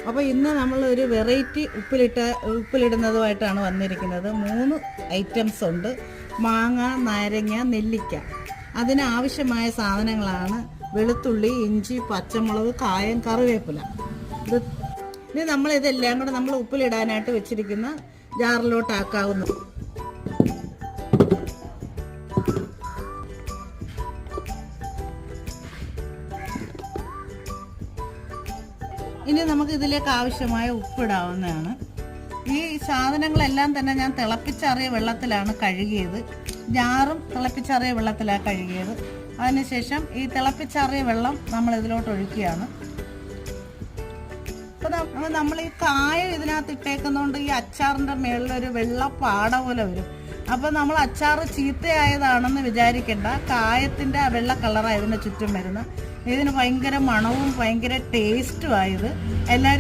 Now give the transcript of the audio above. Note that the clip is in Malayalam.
അപ്പോൾ ഇന്ന് നമ്മളൊരു വെറൈറ്റി ഉപ്പിലിടുന്നതുമായിട്ടാണ് വന്നിരിക്കുന്നത്. 3 ഐറ്റംസ് ഉണ്ട്: മാങ്ങ, നാരങ്ങ, നെല്ലിക്ക. അതിനാവശ്യമായ സാധനങ്ങളാണ് വെളുത്തുള്ളി, ഇഞ്ചി, പച്ചമുളക്, കായം, കറിവേപ്പില. ഇനി നമ്മളിതെല്ലാം കൂടെ നമ്മൾ ഉപ്പിലിടാനായിട്ട് വെച്ചിരിക്കുന്ന ജാറിലോട്ടാക്കാവുന്നു. ഇനി നമുക്ക് ഇതിലേക്ക് ആവശ്യമായ ഉപ്പിടാവുന്നതാണ്. ഈ സാധനങ്ങളെല്ലാം തന്നെ ഞാൻ തിളപ്പിച്ചാറിയ വെള്ളത്തിലാണ് കഴുകിയത്. ജാറും തിളപ്പിച്ചാറിയ വെള്ളത്തിലാണ് കഴുകിയത്. അതിനുശേഷം ഈ തിളപ്പിച്ചാറിയ വെള്ളം നമ്മൾ ഇതിലോട്ട് ഒഴിക്കുകയാണ്. അപ്പോൾ നമ്മൾ ഈ കായം ഇതിനകത്ത് ഇട്ടേക്കുന്നതുകൊണ്ട് ഈ അച്ചാറിൻ്റെ മേളിലൊരു വെള്ള പാട പോലെ വരും. അപ്പോൾ നമ്മൾ അച്ചാർ ചീത്തയായതാണെന്ന് വിചാരിക്കേണ്ട. കായത്തിൻ്റെ ആ വെള്ള കളറാണ് ഇതിന് ചുറ്റും വരുന്നത്. ഇതിന് ഭയങ്കര മണവും ഭയങ്കര ടേസ്റ്റുമായത്. എല്ലാവരും